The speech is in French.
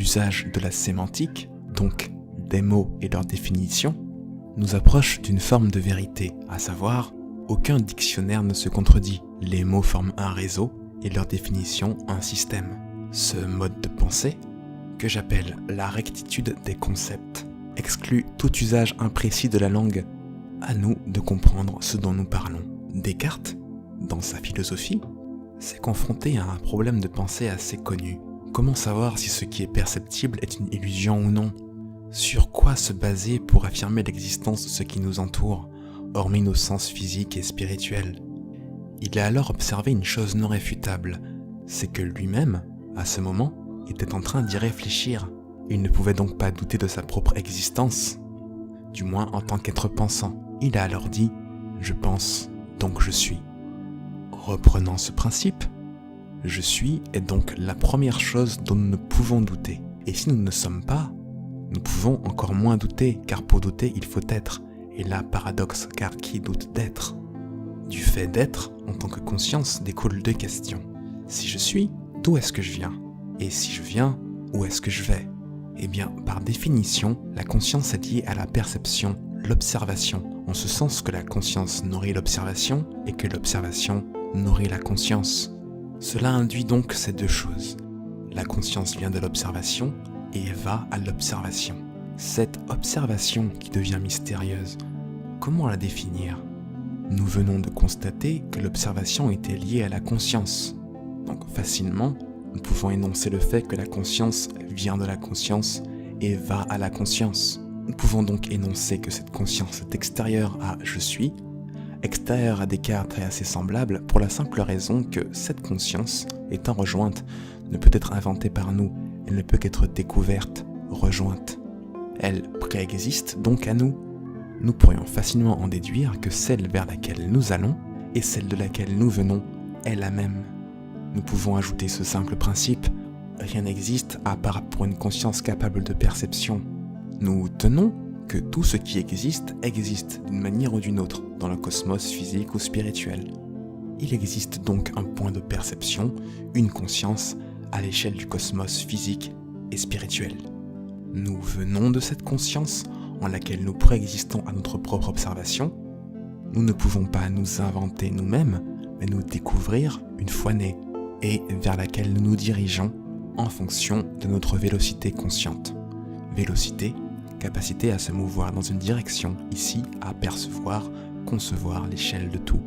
l'usage de la sémantique, donc des mots et leur définition, nous approche d'une forme de vérité, à savoir, aucun dictionnaire ne se contredit. Les mots forment un réseau et leur définition un système. Ce mode de pensée, que j'appelle la rectitude des concepts, exclut tout usage imprécis de la langue. À nous de comprendre ce dont nous parlons. Descartes, dans sa philosophie, s'est confronté à un problème de pensée assez connu. Comment savoir si ce qui est perceptible est une illusion ou non ? Sur quoi se baser pour affirmer l'existence de ce qui nous entoure, hormis nos sens physiques et spirituels ? Il a alors observé une chose non réfutable, c'est que lui-même, à ce moment, était en train d'y réfléchir. Il ne pouvait donc pas douter de sa propre existence, du moins en tant qu'être pensant. Il a alors dit « Je pense, donc je suis ». Reprenant ce principe, « Je suis » est donc la première chose dont nous ne pouvons douter. Et si nous ne sommes pas, nous pouvons encore moins douter, car pour douter, il faut être. Et là, paradoxe, car qui doute d'être ? Du fait d'être, en tant que conscience, découlent deux questions. Si je suis, d'où est-ce que je viens ? Et si je viens, où est-ce que je vais ? Eh bien, par définition, la conscience est liée à la perception, l'observation, en ce sens que la conscience nourrit l'observation et que l'observation nourrit la conscience. Cela induit donc ces deux choses. La conscience vient de l'observation et va à l'observation. Cette observation qui devient mystérieuse, comment la définir ? Nous venons de constater que l'observation était liée à la conscience. Donc facilement, nous pouvons énoncer le fait que la conscience vient de la conscience et va à la conscience. Nous pouvons donc énoncer que cette conscience est extérieure à « je suis », extérieure à Descartes et assez semblable pour la simple raison que cette conscience, étant rejointe, ne peut être inventée par nous, elle ne peut qu'être découverte, rejointe. Elle préexiste donc à nous. Nous pourrions facilement en déduire que celle vers laquelle nous allons et celle de laquelle nous venons est la même. Nous pouvons ajouter ce simple principe, rien n'existe à part pour une conscience capable de perception. Nous tenons que tout ce qui existe d'une manière ou d'une autre dans le cosmos physique ou spirituel. Il existe donc un point de perception, une conscience à l'échelle du cosmos physique et spirituel. Nous venons de cette conscience en laquelle nous préexistons à notre propre observation. Nous ne pouvons pas nous inventer nous-mêmes, mais nous découvrir une fois nés, et vers laquelle nous nous dirigeons en fonction de notre vélocité consciente. Vélocité, capacité à se mouvoir dans une direction, ici à percevoir, concevoir l'échelle de tout.